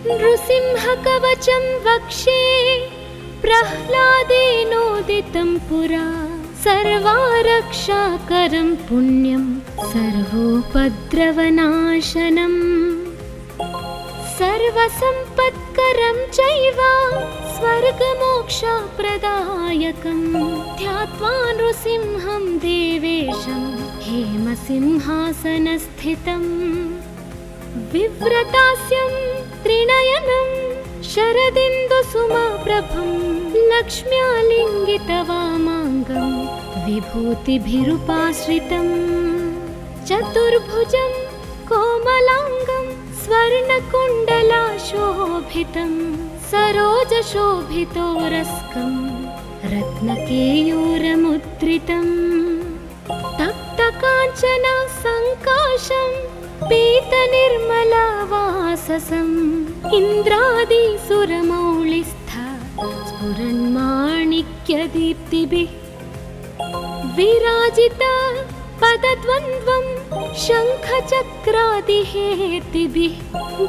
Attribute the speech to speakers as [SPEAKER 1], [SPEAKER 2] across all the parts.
[SPEAKER 1] नृसिंहकवचं वक्षे प्रह्लादेनोदितं पुरा सर्वारक्षाकरं पुण्यं सर्वोपद्रवनाशनम् सर्वसम्पत्करं चैव स्वर्गमोक्षप्रदायकं ध्यात्वा नृसिंहं देवेशं हेमसिंहासनस्थितं विव्रतास्यं त्रिनयनं शरदिन्दुसुमप्रभं लक्ष्म्यालिङ्गितवामाङ्गं विभूतिभिरुपाश्रितं चतुर्भुजं कोमलाङ्गं स्वर्णकुण्डलाशोभितं सरोजशोभितोरस्कं रत्नकेयूरमुद्रितं तप्तकाञ्चन सङ्काशं पीतनिर्मलवाससम् इन्द्रादिसुरमौलिस्थ स्फुरन्माणिक्यदीप्तिभिः विराजित पदद्वन्द्वं शङ्खचक्रादिहेतिभिः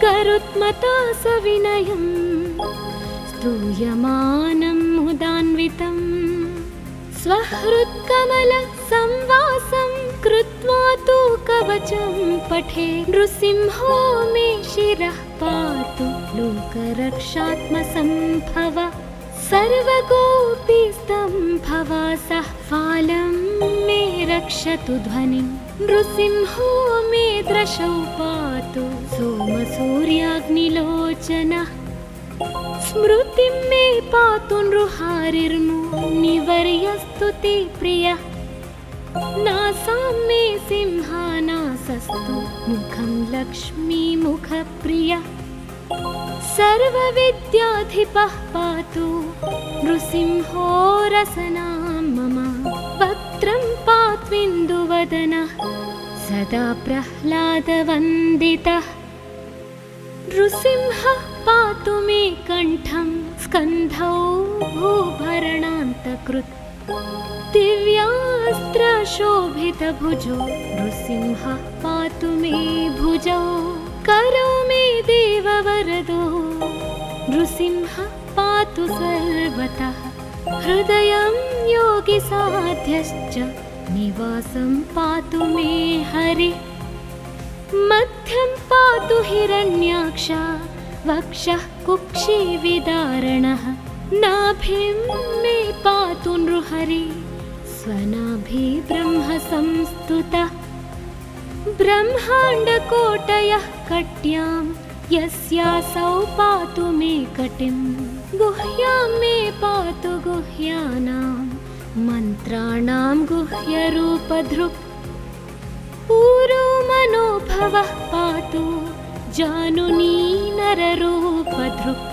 [SPEAKER 1] गरुत्मता सविनयं स्तूयमानं मुदान्वितं स्वहृत्कमलसंवासं कृत्वा तु कवचं पठे नृसिंहो मे शिरः पातु लोकरक्षात्मसम्भव सर्वगोपीस्तम्भवासः फालं मे रक्षतु ध्वनिं नृसिंहो मे दृशौ पातु सोमसूर्याग्निलोचनः स्मृतिं मे पातु नृहारिर्मुनिवर्यस्तु ते प्रियः नासां मे सिंहानासस्तु मुखं लक्ष्मीमुखप्रियः सर्वविद्याधिपः पातु नृसिंहो रसनां मम वक्त्रं पात्विन्दुवदनः सदा प्रह्लादवन्दितः नृसिंहः पातु मे कण्ठं स्कन्धौ भूभरणान्तकृत् दिव्यास्त्रशोभितभुजो नृसिंहः पातु मे भुजौ करो मे देववरदो नृसिंहः पातु सर्वतः हृदयं योगिसाध्यश्च निवासं पातु मे हरिः मध्यं पातु हिरण्याक्ष वक्षः कुक्षिविदारणः नाभिं मे पातु नृहरि स्वनाभि ब्रह्मसंस्तुतः ब्रह्माण्डकोटयः कट्यां यस्यासौ पातु मे कटिं गुह्यां मे पातु गुह्यानां मन्त्राणां गुह्यरूपधृक् पूरो मनोभवः पातु जानुनी नररूपधृक्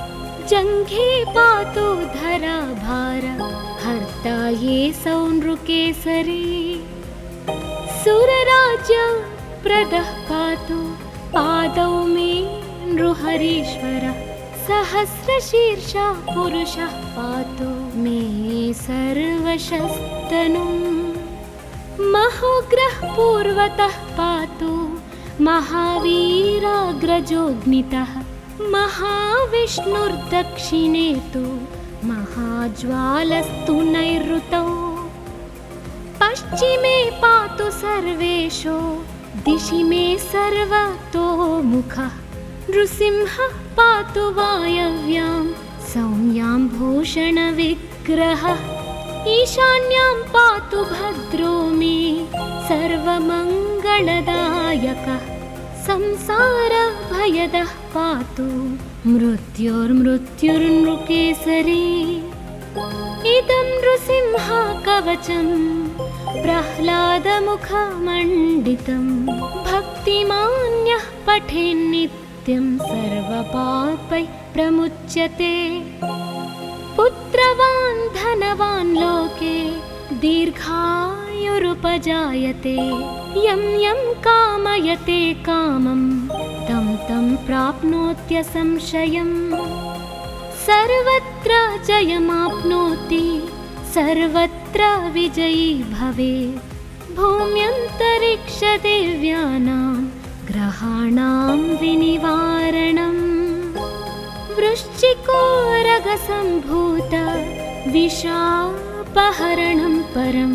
[SPEAKER 1] जङ्घे पातु धराभार हर्ता ये सौनृकेसरी सुरराज्य प्रदः पातु पादौ मे नृहरीश्वरः सहस्रशीर्षा पुरुषः पातु मे सर्वशस्तनुम् महोग्रः पूर्वतः पातु महावीराग्रजोऽग्नितः महाविष्णुर्दक्षिणे तु महाज्वालस्तु नैऋतौ पश्चिमे पातु सर्वेषु दिशि मे सर्वतोमुखः नृसिंहः पातु वायव्यां सौम्यां भूषणविग्रहः ईशान्यां पातु भद्रो मे सर्वमङ्गलदायकः संसारभयदः पातु मृत्युर्मृत्युर्नृकेसरी इदं नृसिंहकवचं प्रह्लादमुखमण्डितं भक्तिमान्यः पठेन्नित्यं सर्वपापैः प्रमुच्यते पुत्रवान् धनवान् लोके दीर्घायुरुपजायते यं यं कामयते कामं तं तं प्राप्नोत्यसंशयम् सर्वत्र जयमाप्नोति सर्वत्र विजयी भवेत् भूम्यन्तरिक्षदेव्यानां ग्रहाणां विनिवारणम् खड्गसम्भूत विशापहरणं परं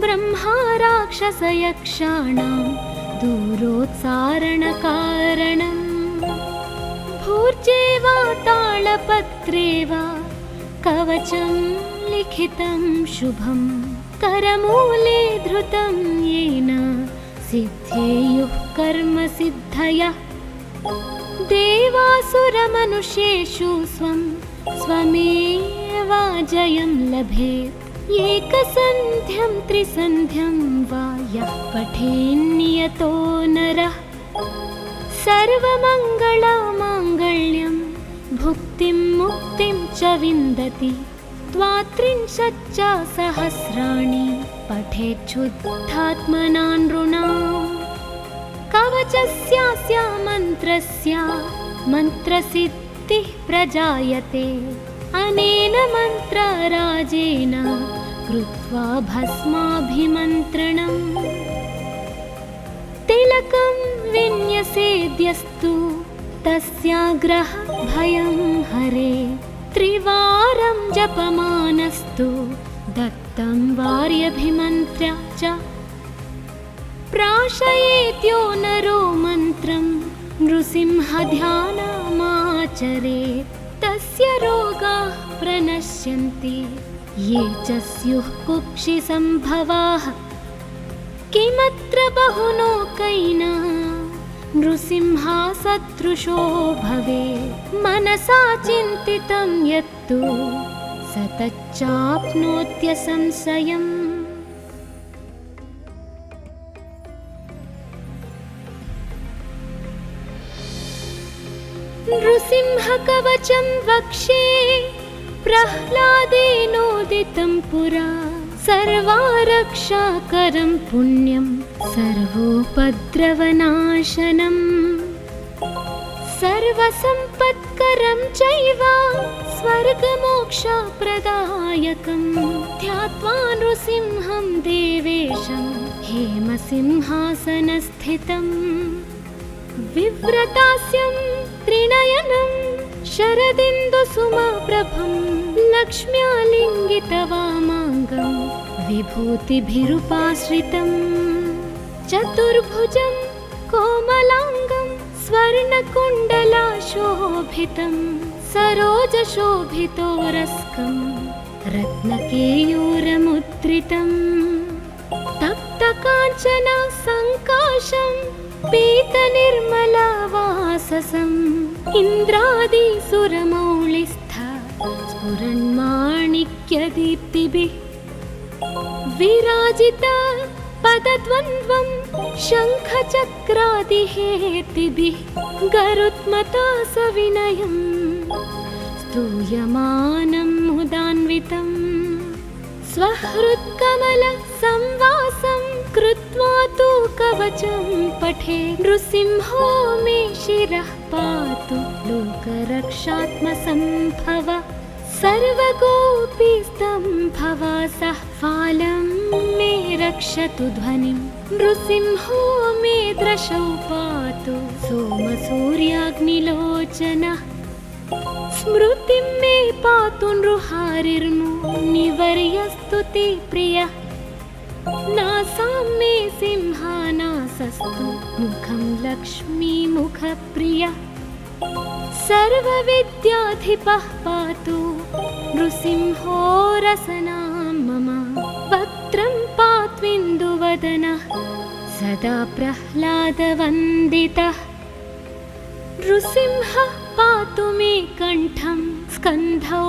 [SPEAKER 1] ब्रह्मा राक्षसयक्षाणां दूरोत्सारणकारणम् भूर्जे वा तालपत्रे वा कवचं लिखितं शुभं करमूले धृतं येन सिद्धेयुः कर्मसिद्धयः देवासुरमनुष्येषु स्वमेवा जयं लभेत् एकसन्ध्यं त्रिसन्ध्यं वा यः पठेन्नियतो नरः सर्वमङ्गलमाङ्गल्यं भुक्तिं मुक्तिं च विन्दति द्वात्रिंशच्च सहस्राणि पठेच्छुद्धात्मना नृणाम् कवचस्यास्य मन्त्रस्य मन्त्रसिद्धिः प्रजायते अनेन मन्त्रराजेन कृत्वा भस्माभिमन्त्रणम् तिलकं विन्यसेद्यस्तु तस्याग्रह भयं हरे त्रिवारं जपमानस्तु दत्तं वार्यभिमन्त्र्य च प्राशयेत्यो नरो मन्त्रं नृसिंहध्यानमाचरेत् तस्य रोगाः प्रणश्यन्ति ये च स्युः कुक्षिसम्भवाः किमत्र बहुलोकैः नृसिंहसदृशो भवेत् मनसा चिन्तितं यत्तु स तच्चाप्नोत्यसंशयम् नृसिंहकवचं वक्षे प्रह्लादेनोदितं पुरा सर्वारक्षाकरं पुण्यं सर्वोपद्रवनाशनम् सर्वसम्पत्करं चैव स्वर्गमोक्षप्रदायकं ध्यात्वा नृसिंहं देवेशं हेमसिंहासनस्थितम् विव्रतास्यं त्रिनयनं शरदिन्दुसुमप्रभं लक्ष्म्यालिङ्गितवामाङ्गं विभूतिभिरुपाश्रितं चतुर्भुजं कोमलाङ्गं स्वर्णकुण्डलाशोभितं सरोजशोभितोरस्कं रत्नकेयूरमुद्रितं तप्तकाञ्चन सङ्काशं पीतनिर्मलवाससम् इन्द्रादिसुरमौलिस्थ स्फुरन्माणिक्यदीप्तिभिः विराजित पदद्वन्द्वं शङ्खचक्रादिहेतिभिः गरुत्मता सविनयं स्तूयमानं मुदान्वितम् स्वहृत्कमलसंवासं कृत्वा तु कवचं पठे नृसिंहो मे शिरः पातु लोकरक्षात्मसम्भव सर्वगोपीस्तम्भवासः फालं मे रक्षतु ध्वनिं नृसिंहो मे दृशौ पातु सोमसूर्याग्निलोचनः स्मृतिं मे पातु नृहारिर्मुनिवर्यस्तुति प्रियः नासां मे सिंहानासस्तु मुखं लक्ष्मीमुखप्रियः सर्वविद्याधिपः पातु नृसिंहो रसनां मम वक्त्रं पात्विन्दुवदनः सदा प्रह्लादवन्दितः नृसिंहः पातु मे कण्ठं स्कन्धौ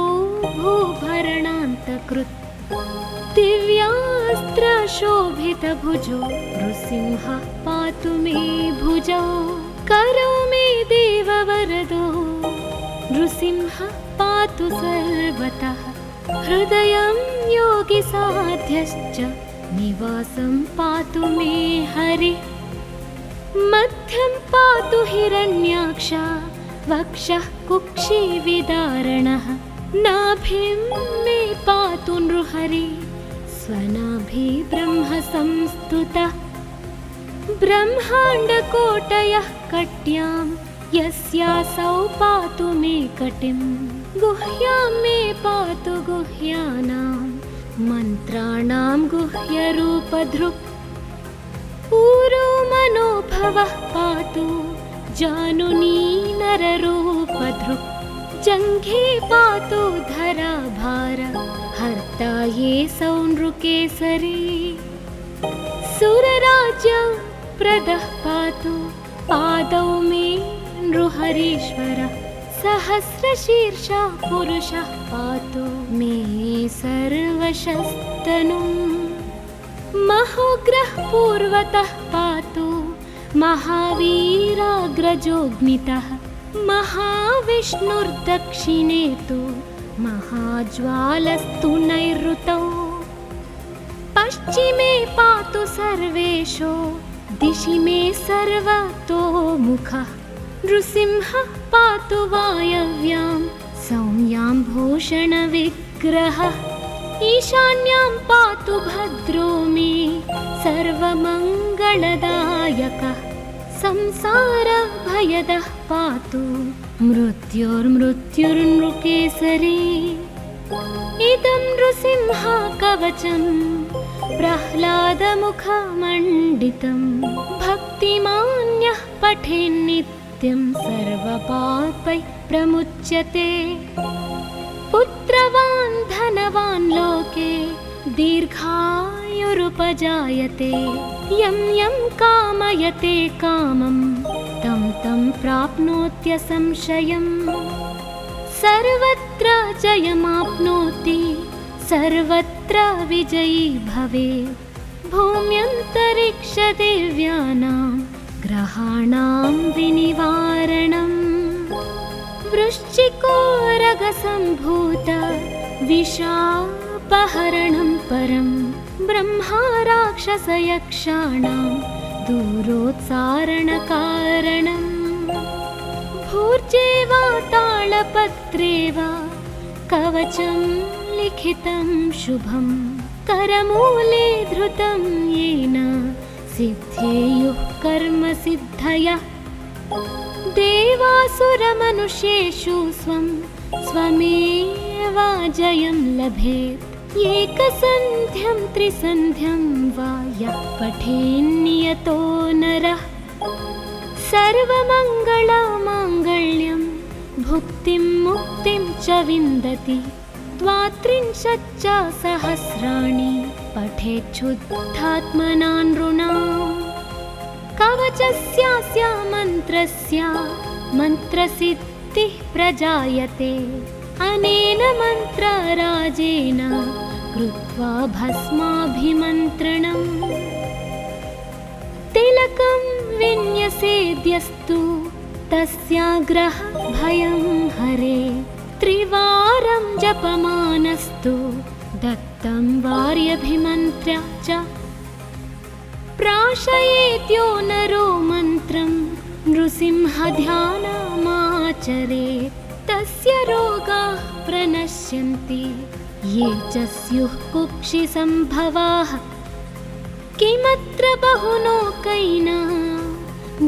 [SPEAKER 1] भूभरणान्तकृत् दिव्यास्त्रशोभितभुजो नृसिंहः पातु मे भुजौ करौ मे देववरदो नृसिंहः पातु सर्वतः हृदयं योगिसाध्यश्च निवासं पातु मे हरिः मध्यं पातु हिरण्याक्ष वक्षः कुक्षिविदारणः नाभिं मे पातु नृहरि स्वनाभि ब्रह्म संस्तुतः ब्रह्माण्डकोटयः कट्यां यस्यासौ पातु मे कटिम् गुह्यां मे पातु गुह्यानां मन्त्राणां गुह्यरूपधृक् ऊरो मनोभवः पातु जानुनी नररूपधृक् जङ्घे पातु धराभार हर्ता ये सौनृकेसरी सुरराज्यप्रदः पातु पादौ मे नृहरीश्वरः सहस्रशीर्षः पुरुषः पातु मे सर्वशस्तनुम् महोग्रः पूर्वतः पातु महावीराग्रजोऽग्नितः महाविष्णुर्दक्षिणे तु महाज्वालस्तु नैऋतौ पश्चिमे पातु सर्वेषु दिशि मे सर्वतोमुखः नृसिंहः पातु वायव्यां सौम्यां भूषणविग्रहः ईशान्यां पातु भद्रो मे सर्वमङ्गलदायकः संसारभयदः पातु मृत्युर्मृत्युर्नृकेसरी इदं नृसिंह कवचं प्रह्लादमुखमण्डितं भक्तिमान्यः पठेन्नित्यं सर्वपापैः प्रमुच्यते पुत्रवान् धनवान् लोके दीर्घायुरुपजायते यं यं कामयते कामं तं तं प्राप्नोत्यसंशयम् सर्वत्र जयमाप्नोति सर्वत्र विजयी भवेत् भूम्यन्तरिक्षदेव्यानां ग्रहाणां विनिवारणम् वृश्चिकोरगसम्भूत विषापहरणं परं ब्रह्मा राक्षसयक्षाणां दूरोत्सारणकारणम् भूर्जे वा तालपत्रे वा कवचं लिखितं शुभं करमूले धृतं येन सिद्धेयुः कर्मसिद्धयः देवासुरमनुष्येषु स्वं स्वमेव जयं लभेत् एकसन्ध्यं त्रिसन्ध्यं वा यः पठेन्नियतो नरः सर्वमङ्गलमाङ्गल्यं भुक्तिं मुक्तिं च विन्दति द्वात्रिंशच्च सहस्राणि पठेच्छुद्धात्मना नृणाम् कवचस्यास्य मन्त्रस्य मन्त्रसिद्धिः प्रजायते अनेन मन्त्रराजेन कृत्वा भस्माभिमन्त्रणम् तिलकं विन्यसेद्यस्तु तस्याग्रह भयं हरे त्रिवारं जपमानस्तु दत्तं वार्यभिमन्त्र्य च प्राशयेद्यो नरो मन्त्रं नृसिंहध्यानमाचरेत् तस्य रोगाः प्रणश्यन्ति ये च स्युः कुक्षिसम्भवाः किमत्र बहुलोकैना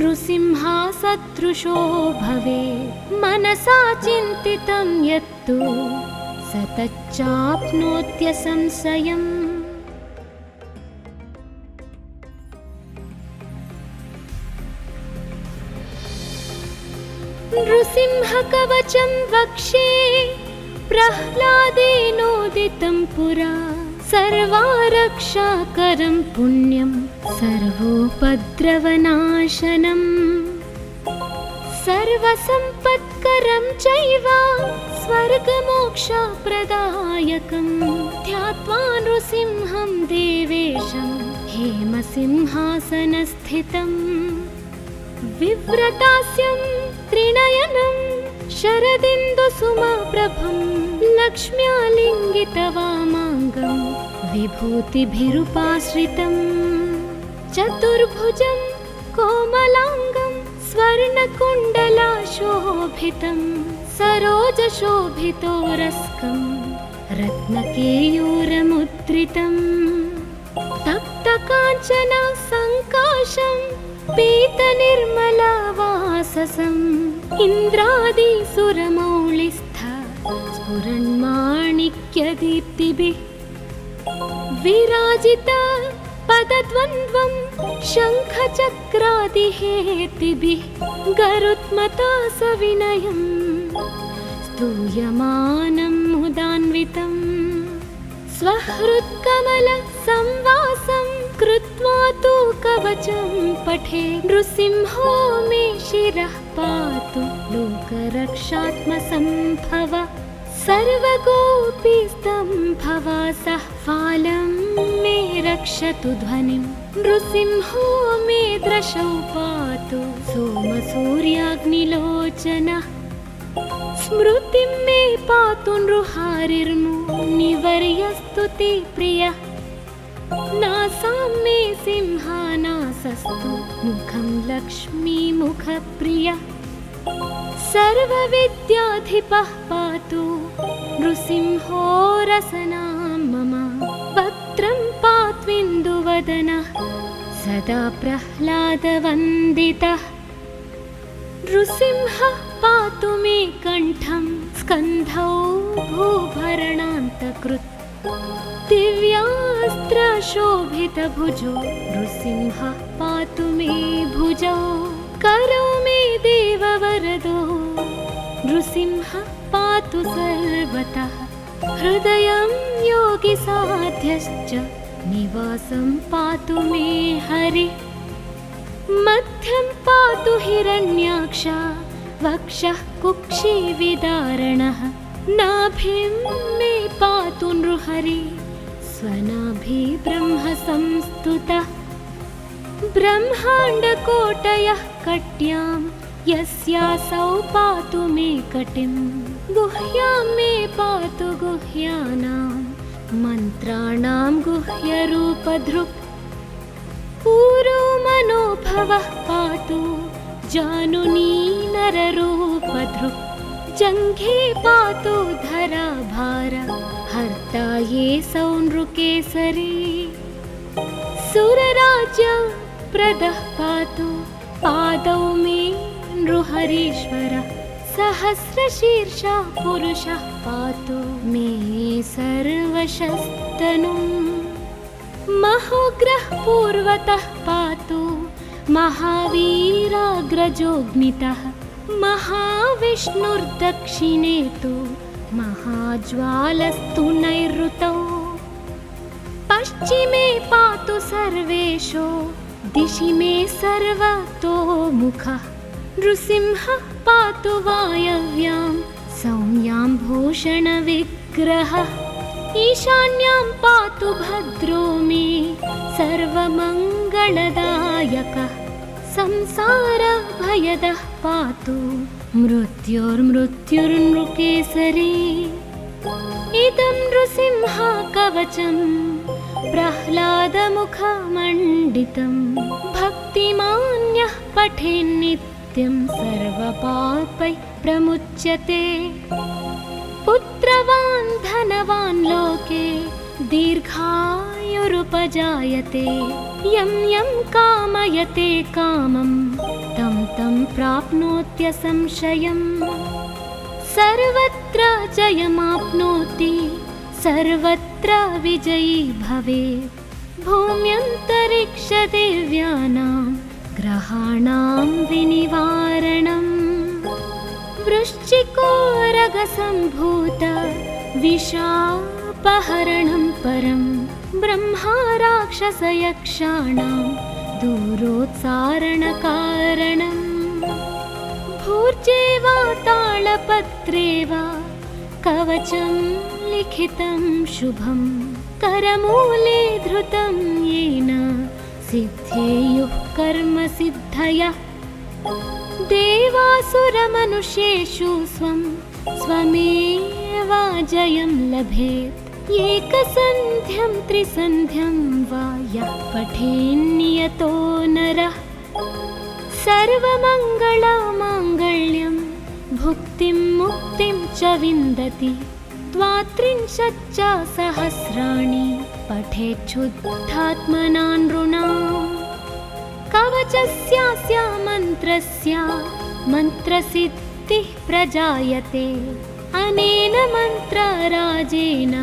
[SPEAKER 1] नृसिंहा सदृशो भवेत् मनसा चिन्तितं यत्तु स तच्चाप्नोत्यसंशयम् नृसिंहकवचं वक्षे प्रह्लादेनोदितं पुरा सर्वारक्षाकरं पुण्यं सर्वोपद्रवनाशनम् सर्वसम्पत्करं चैव स्वर्गमोक्षप्रदायकं ध्यात्वा नृसिंहं देवेशं हेमसिंहासनस्थितम् विव्रतास्यं त्रिनयनं शरदिन्दुसुमप्रभं लक्ष्म्यालिङ्गितवामाङ्गं विभूतिभिरुपाश्रितं चतुर्भुजं कोमलाङ्गं स्वर्णकुण्डलाशोभितं सरोजशोभितोरस्कं रत्नकेयूरमुद्रितं तप्तकाञ्चन सङ्काशं पीतनिर्मलवाससम् इन्द्रादिसुरमौलिस्थ स्फुरन्माणिक्यदीप्तिभिः विराजिता पदद्वन्द्वं शङ्खचक्रादिहेतिभिः गरुत्मता सविनयम् स्तूयमानं मुदान्वितं स्वहृत्कमलसंवासं कृत्वा तु कवचं पठे नृसिंहो मे शिरः पातु लोकरक्षात्मसम्भव सर्वगोपीस्तम्भवासः फालं मे रक्षतु ध्वनिं नृसिंहो मे दृशौ पातु सोमसूर्याग्निलोचनः स्मृतिं मे पातु नृहारिर्मुनिवर्यस्तु ते प्रियः नासां मे सिंहानासस्तु मुखं लक्ष्मीमुखप्रियः सर्वविद्याधिपः पातु नृसिंहो रसनां मम वक्त्रं पात्विन्दुवदनः सदा प्रह्लादवन्दितः नृसिंहः पातु मे कण्ठं स्कन्धौ भूभरणान्तकृत् दिव्यास्त्रशोभितभुजो नृसिंहः पातु मे भुजौ करौ मे देववरदो नृसिंहः पातु सर्वतः हृदयं योगिसाध्यश्च निवासं पातु मे हरिः मध्यं पातु हिरण्याक्ष वक्षः कुक्षिविदारणः नाभिं मे पातु नृहरिः स्वनाभि ब्रह्म संस्तुतः ब्रह्माण्डकोटयः कट्यां यस्यासौ पातु मे कटिं गुह्यां मे पातु गुह्यानां मन्त्राणां गुह्यरूपधृक् पूरो मनोभवः पातु जानुनी नररूपधृक् जङ्घे पातु धराभार हर्ता ये सौ नृकेसरी सुरराज्य प्रदः पातु पादौ मे नृहरीश्वरः सहस्रशीर्षः पुरुषः पातु मे सर्वशस्तनुं महोग्रः पूर्वतः पातु महावीराग्रजोऽग्नितः महाविष्णुर्दक्षिणे तु महाज्वालस्तु नैऋतौ पश्चिमे पातु सर्वेशो दिशि मे सर्वतोमुखः नृसिंहः पातु वायव्यां सौम्यां भूषणविग्रहः ईशान्यां पातु भद्रो मे सर्वमङ्गलदायकः संसारभयदः पातु मृत्युर्मृत्युर्नृकेसरी इदं नृसिंहा कवचं प्रह्लादमुखमण्डितं भक्तिमान्यः पठेन्नित्यं सर्वपापैः प्रमुच्यते पुत्रवान् धनवान् लोके दीर्घायुरुपजायते यं यं कामयते कामं तं तं प्राप्नोत्यसंशयम् सर्वत्र जयमाप्नोति सर्वत्र विजयी भवेत् भूम्यन्तरिक्षदिव्यानां ग्रहाणां विनिवारणम् वृश्चिकोरगसम्भूत विशापहरणं परं ब्रह्मा राक्षसयक्षाणां दूरोत्सारणकारणम् भूर्जे वा तालपत्रे वा कवचं लिखितं शुभं करमूले धृतं येन सिद्धेयुः कर्मसिद्धयः देवासुरमनुष्येषु स्वं स्वमेव जयं लभेत् एकसन्ध्यं त्रिसन्ध्यं वा यः पठेन्नियतो नरः सर्वमङ्गलमाङ्गल्यं भुक्तिं मुक्तिं च विन्दति द्वात्रिंशच्च सहस्राणि पठेच्छुद्धात्मना नृणाम् कवचस्यास्य मन्त्रस्य मन्त्रसिद्धिः प्रजायते अनेन मन्त्रराजेन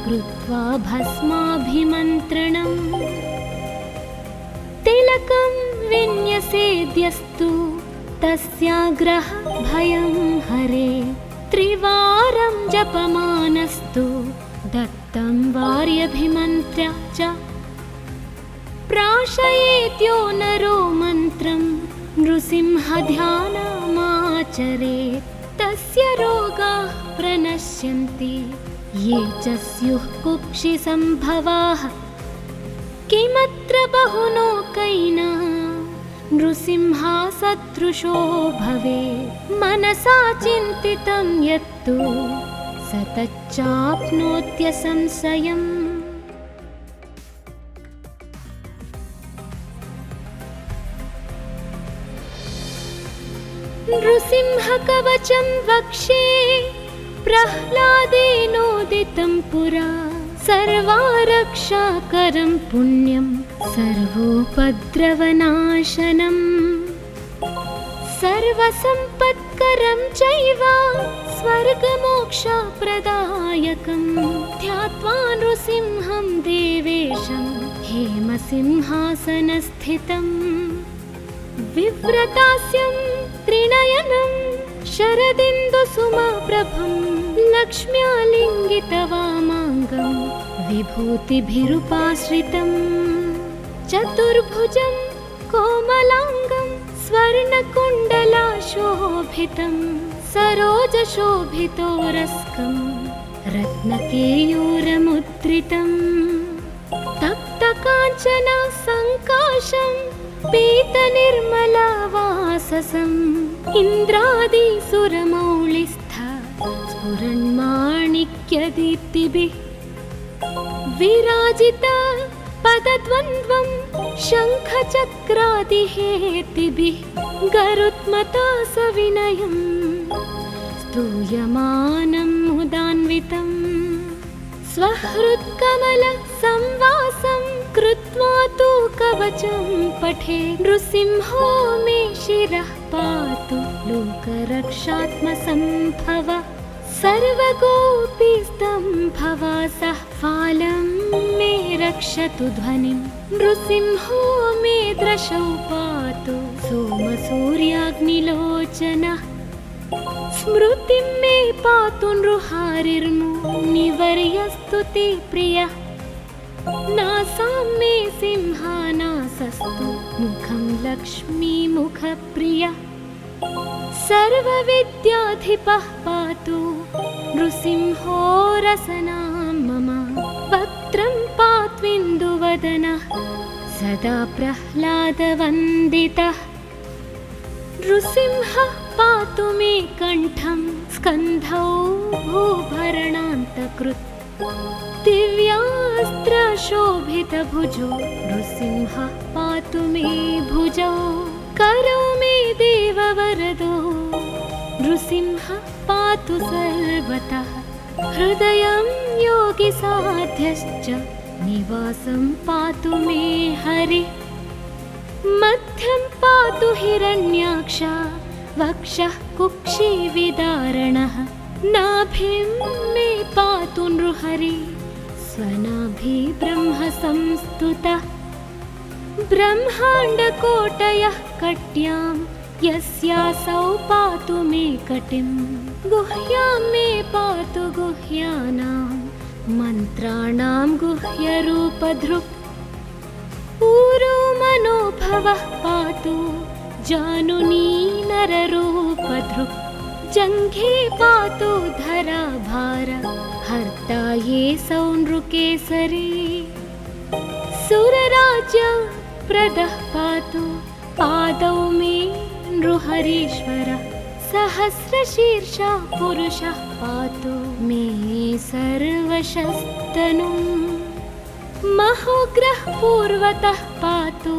[SPEAKER 1] कृत्वा भस्माभिमन्त्रणम् तिलकं विन्यसेद्यस्तु तस्याग्रह भयं हरे त्रिवारं जपमानस्तु दत्तं वार्यभिमन्त्र्य च प्राशयेत्यो नरो मन्त्रं नृसिंहध्यानमाचरेत् तस्य रोगाः प्रणश्यन्ति ये च स्युः कुक्षिसम्भवाः किमत्र बहुलोकैः नृसिंहसदृशो भवेत् मनसा चिन्तितं यत्तु स तच्चाप्नोत्यसंशयम् नृसिंहकवचं वक्षे प्रह्लादेनोदितं पुरा सर्वारक्षाकरं पुण्यं सर्वोपद्रवनाशनम् सर्वसम्पत्करं चैव स्वर्गमोक्षप्रदायकं ध्यात्वा नृसिंहं देवेशं हेमसिंहासनस्थितम् विव्रतास्यं त्रिनयनं शरदिन्दुसुमप्रभं लक्ष्म्यालिङ्गितवामाङ्गं विभूतिभिरुपाश्रितं चतुर्भुजं कोमलाङ्गं स्वर्णकुण्डलाशोभितं सरोजशोभितोरस्कं रत्नकेयूरमुद्रितं तप्तकाञ्चनसङ्काशं पीतनिर्मलवाससम् इन्द्रादिसुरमौलिस्थ स्फुरन्माणिक्यदीप्तिभिः विराजित पदद्वन्द्वं शङ्खचक्रादिहेतिभिः गरुत्मता सविनयं स्तूयमानं मुदान्वितं स्वहृत्कमलसंवासं कृत्वा तु कवचं पठे नृसिंहो मे शिरः पातु लोकरक्षात्मसम्भव सर्वगोपीस्तम्भवासः फालं मे रक्षतु ध्वनिं नृसिंहो मे दृशौ पातु सोमसूर्याग्निलोचनः स्मृतिं मे पातु नृहारिर्मुनिवर्यस्तु ते प्रियः नासां मे सिंहानासस्तु मुखं लक्ष्मीमुखप्रियः सर्वविद्याधिपः पातु नृसिंहो रसनां मम वक्त्रं पात्विन्दुवदनः सदा प्रह्लादवन्दितः नृसिंहः पातु मे कण्ठं स्कन्धौ भूभरणान्तकृत् दिव्यास्त्रशोभितभुजो नृसिंहः पातु मे भुजौ करौ मे देववरदो नृसिंहः पातु सर्वतः हृदयं योगिसाध्यश्च निवासं पातु मे हरिः मध्यं पातु हिरण्याक्ष वक्षः कुक्षिविदारणः नाभिं मे पातु नृहरि स्वनाभि ब्रह्मसंस्तुतः ब्रह्माण्डकोटयः कट्यां यस्यासौ पातु मे कटिं गुह्यां मे पातु गुह्यानां मन्त्राणां गुह्यरूपधृक् ऊरो मनोभवः पातु जानुनी नररूपधृक् जङ्घे पातु धराभार हर्ता ये सौनृकेसरी सुरराज्यप्रदः पातु पादौ मे नृहरीश्वरः सहस्रशीर्षः पुरुषः पातु मे सर्वशस्तनुम् महोग्रः पूर्वतः पातु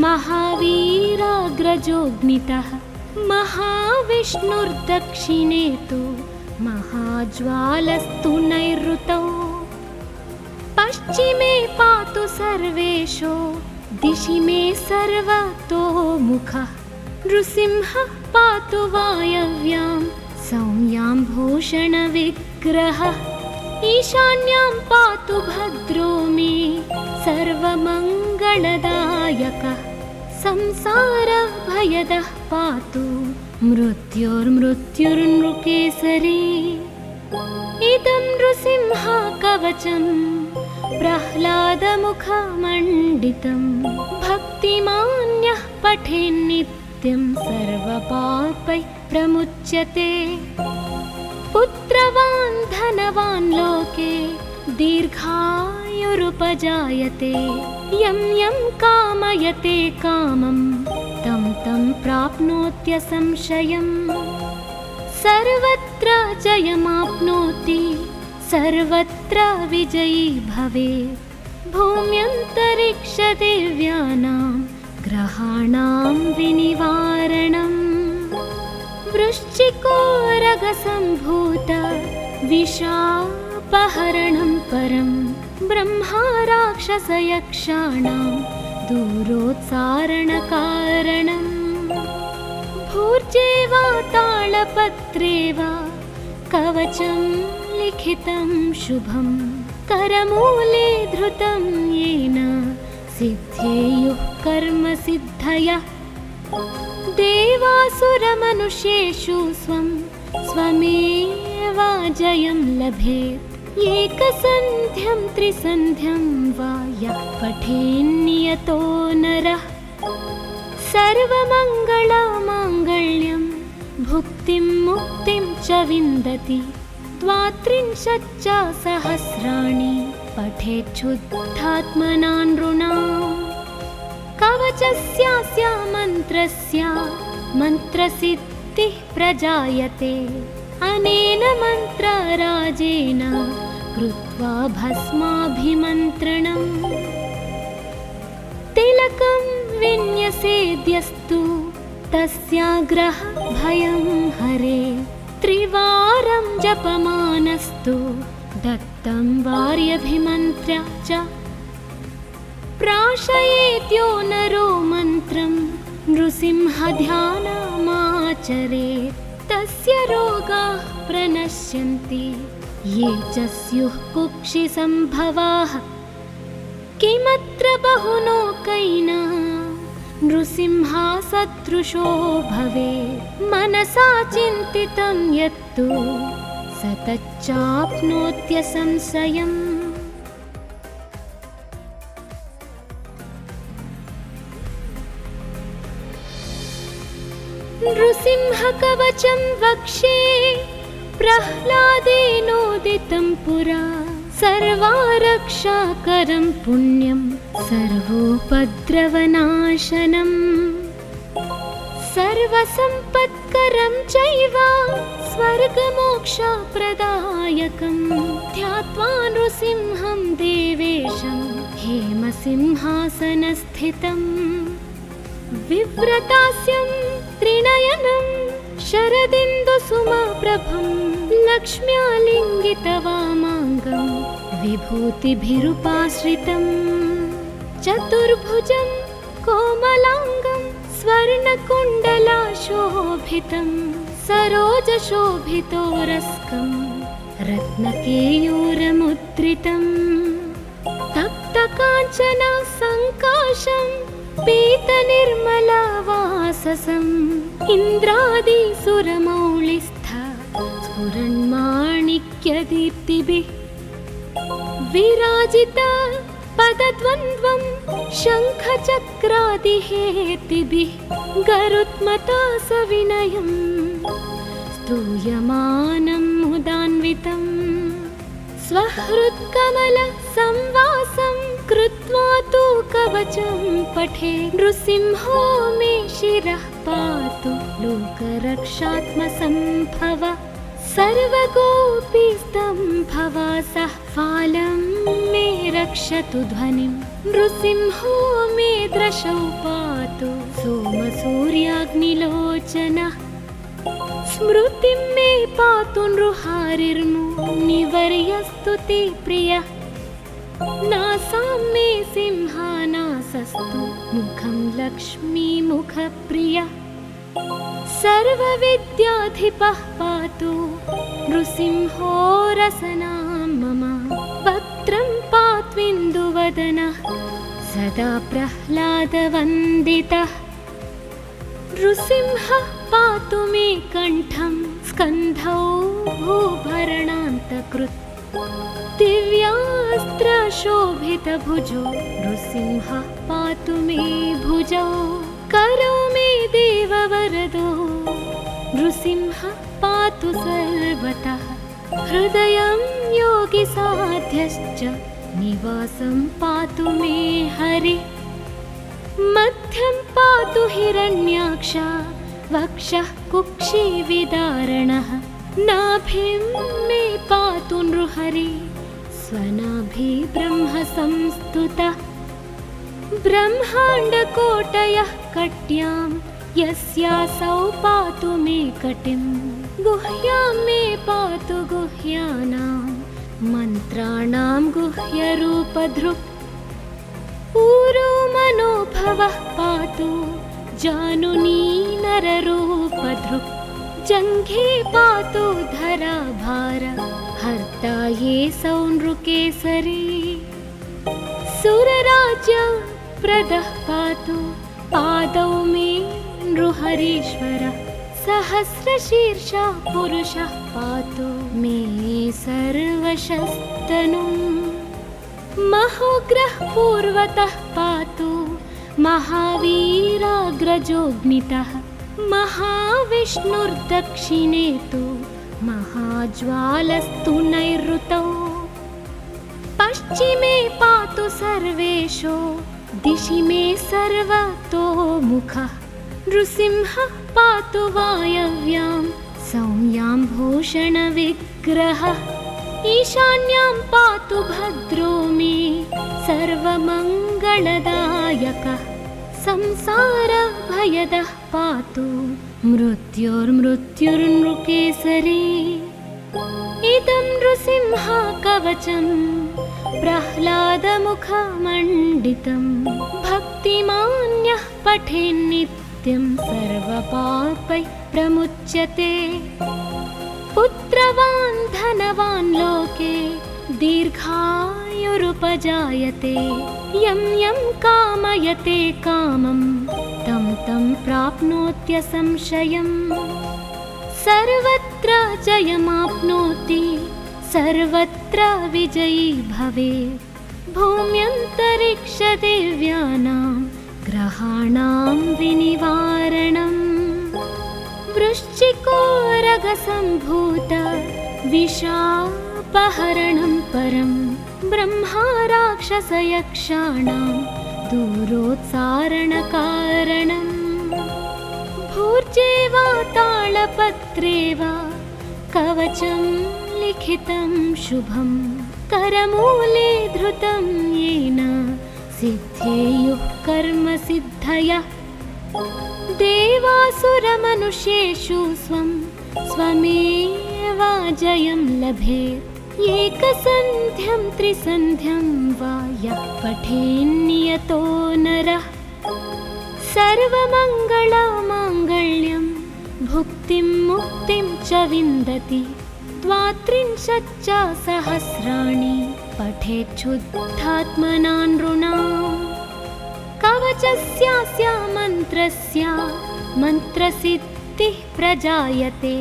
[SPEAKER 1] महावीराग्रजोऽग्नितः महाविष्णुर्दक्षिणे तु महाज्वालस्तु नैऋतौ पश्चिमे पातु सर्वेशो दिशि मे सर्वतोमुखः नृसिंहः पातु वायव्यां सौम्यां भूषणविग्रहः ईशान्यां पातु भद्रो मे सर्वमङ्गलदायकः संसारभयदः पातु मृत्युर्मृत्युर्नृकेसरी इदं नृसिंहकवचं प्रह्लादमुखमण्डितं भक्तिमान्यः पठेन्नित्यं सर्वपापैः प्रमुच्यते पुत्रवान् धनवान् लोके दीर्घायुरुपजायते यं यं कामयते कामं तं तं प्राप्नोत्यसंशयम् सर्वत्र जयमाप्नोति सर्वत्र विजयी भवेत् भूम्यन्तरिक्षदेव्यानां ग्रहाणां विनिवारणम् वृश्चिकोरगसम्भूत विशापहरणं परं ब्रह्मा राक्षसयक्षाणां दूरोत्सारणकारणम् भूर्जे वा तालपत्रे वा कवचं लिखितं शुभं करमूले धृतं येन सिद्धेयुः कर्मसिद्धयः देवासुरमनुष्येषु स्वं स्वमेव जयं लभेत् एकसन्ध्यं त्रिसन्ध्यं वा यः पठेन्नियतो नरः सर्वमङ्गलमाङ्गल्यं भुक्तिं मुक्तिं च विन्दति 32 सहस्राणि पठेच्छुद्धात्मना नृणाम् कवचस्यास्य मन्त्रस्य मन्त्रसिद्धिः प्रजायते अनेन मन्त्रराजेन कृत्वा भस्माभिमन्त्रणम् तिलकं विन्यसेद्यस्तु तस्याग्रह भयं हरे त्रिवारं जपमानस्तु दत्तं वार्यभिमन्त्र्य च प्राशयेद्यो नरो मन्त्रं नृसिंहध्यानमाचरेत् तस्य रोगाः प्रणश्यन्ति ये च स्युः कुक्षिसम्भवाः किमत्र बहुलोकैः नृसिंहसदृशो भवेत् मनसा चिन्तितं यत्तु स तच्चाप्नोत्यसंशयम् नृसिंहकवचं वक्षे प्रह्लादेनोदितं पुरा सर्वारक्षाकरं पुण्यं सर्वोपद्रवनाशनम् सर्वसम्पत्करं चैव स्वर्गमोक्षप्रदायकं ध्यात्वा नृसिंहं देवेशं हेमसिंहासनस्थितम् विव्रतास्यं त्रिनयनं शरदिन्दुसुमप्रभं लक्ष्म्यालिङ्गितवामाङ्गं विभूतिभिरुपाश्रितं चतुर्भुजं कोमलाङ्गं स्वर्णकुण्डलाशोभितं सरोजशोभितोरस्कं रत्नकेयूरमुद्रितं तप्तकाञ्चना सङ्काशं पीतनिर्मलवाससम् इन्द्रादिसुरमौलिस्थ स्फुरन्माणिक्यदीप्तिभिः विराजित पदद्वन्द्वं शङ्खचक्रादिहेतिभिः गरुत्मता सविनयं स्तूयमानं मुदान्वितं स्वहृत्कमलसंवासं कृत्वा तु कवचं पठे नृसिंहो मे शिरः पातु लोकरक्षात्मसम्भव सर्वगोपीस्तम्भवासः फालं मे रक्षतु ध्वनिं नृसिंहो मे दृशौ पातु सोमसूर्याग्निलोचनः स्मृतिं मे पातु नृहारिर्मुनिवर्यस्तु ते प्रियः नासां मे सिंहानासस्तु मुखं लक्ष्मीमुखप्रियः सर्वविद्याधिपः पातु नृसिंहो रसनां मम। वक्त्रं पात्विन्दुवदनः सदा प्रह्लादवन्दितः। नृसिंहः पातु मे कण्ठं स्कन्धौ भूभरणान्तकृत्। दिव्यास्त्रशोभितभुजो नृसिंहः पातु मे भुजौ। करौ मे देववरदो नृसिंहः पातु सर्वतः। हृदयं योगिसाध्यश्च निवासं पातु मे हरिः। मध्यं पातु हिरण्याक्ष वक्षः कुक्षिविदारणः। नाभिं मे पातु नृहरिः स्वनाभि ब्रह्म संस्तुतः। ब्रह्माण्डकोटयः कट्यां यस्यासौ पातु मे कटिं। गुह्यां मे पातु गुह्यानां मन्त्राणां गुह्यरूपधृक्। ऊरो मनोभवः पातु जानुनी नररूपधृक्। जङ्घे पातु धराभार हर्ता ये सौ नृकेसरी। सुरराज्यप्रदः पातु पादौ मे नृहरीश्वरः। सहस्रशीर्षः पुरुषः पातु मे सर्वशस्तनुम्। महोग्रः पूर्वतः पातु महावीराग्रजोऽग्नितः। महाविष्णुर्दक्षिणे तु महाज्वालस्तु नैऋतौ। पश्चिमे पातु सर्वेशो दिशि मे सर्वतोमुखः। नृसिंहः पातु वायव्यां सौम्यां भूषणविग्रहः। ईशान्यां पातु भद्रो मे सर्वमङ्गलदायकः। संसारभयदः पातु मृत्युर्मृत्युर्नृकेसरी। इदं नृसिंहकवचं प्रह्लादमुखमण्डितं। भक्तिमान्यः पठेन्नित्यं सर्वपापैः प्रमुच्यते। पुत्रवान् धनवान् लोके दीर्घायुरुपजायते। यं यं कामयते कामं तं तं प्राप्नोत्यसंशयम्। सर्वत्र जयमाप्नोति सर्वत्र विजयी भवेत्। भूम्यन्तरिक्षदिव्यानां ग्रहाणां विनिवारणम्। वृश्चिकोरगसम्भूत विषापहरणं परं। ब्रह्मा राक्षसयक्षाणां दूरोत्सारणकारणम्। भूर्जे वा तालपत्रे वा कवचं लिखितं शुभं। करमूले धृतं येन सिद्धेयुः कर्मसिद्धयः। देवासुरमनुष्येषु स्वं स्वमेव जयं लभेत्। एकसन्ध्यं त्रिसन्ध्यं वा यः पठेन्नियतो नरः। सर्वमङ्गलमाङ्गल्यं भुक्तिं मुक्तिं च विन्दति। द्वात्रिंशच्च सहस्राणि पठेच्छुद्धात्मना नृणाम्। कवचस्यास्य मन्त्रस्य मन्त्रसिद्धिः प्रजायते।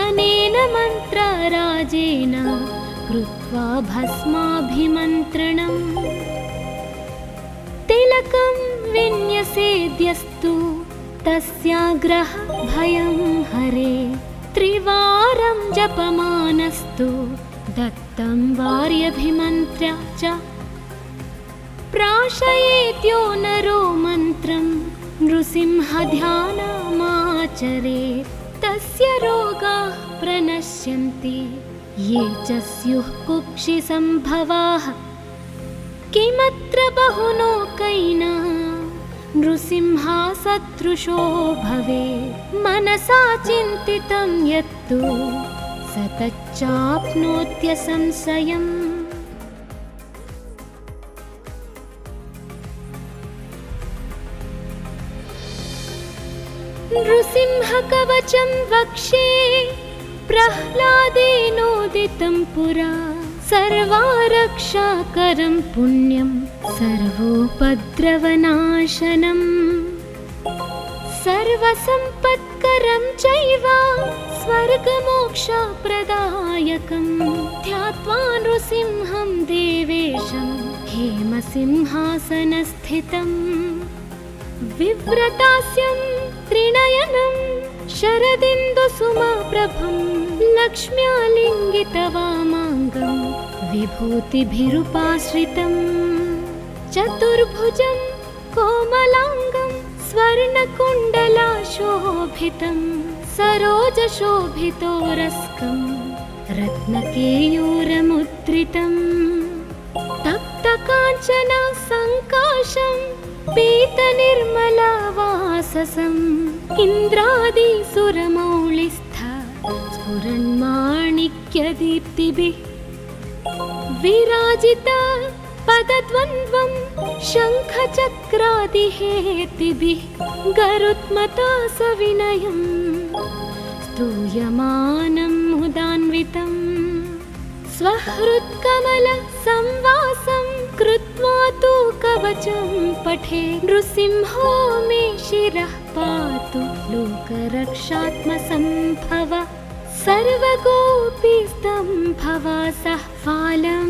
[SPEAKER 1] अनेन मन्त्रराजेन कृत्वा भस्माभिमन्त्रणम्। तिलकं विन्यसेद्यस्तु तस्याग्रहभयं हरे। त्रिवारं जपमानस्तु दत्तं वार्यभिमन्त्र्य च। प्राशयेत्यो नरो मन्त्रं नृसिंहध्यानमाचरेत्। तस्य रोगाः प्रणश्यन्ति ये च स्युः कुक्षिसम्भवाः। किमत्र बहुलोकैना नृसिंहा सदृशो भवेत्। मनसा चिन्तितं यत्तु स तच्चाप्नोत्यसंशयम्। नृसिंहकवचं वक्षे प्रह्लादेनोदितं पुरा सर्वारक्षाकरं पुण्यं सर्वोपद्रवनाशनम् सर्वसम्पत्करं चैव स्वर्गमोक्षप्रदायकं ध्यात्वा नृसिंहं देवेशं हेमसिंहासनस्थितम् विव्रतास्यं त्रिनयनं शरदिन्दुसुमप्रभं लक्ष्म्यालिङ्गितवामाङ्गं विभूतिभिरुपाश्रितं चतुर्भुजं कोमलाङ्गं स्वर्णकुण्डलाशोभितं सरोजशोभितोरस्कं रत्नकेयूरमुद्रितं तप्तकाञ्चनसङ्काशं पीतनिर्मलवाससम् इन्द्रादिसुरमौलिस्थ स्फुरन्माणिक्यदीप्तिभिः विराजित पदद्वन्द्वं शङ्खचक्रादिहेतिभिः गरुत्मता सविनयं स्तूयमानं मुदान्वितं स्वहृत्कमलसंवासं कृत्वा तु कवचं पठे नृसिंहो मे शिरः पातु लोकरक्षात्मसम्भव सर्वगोपीस्तम्भवासः फालं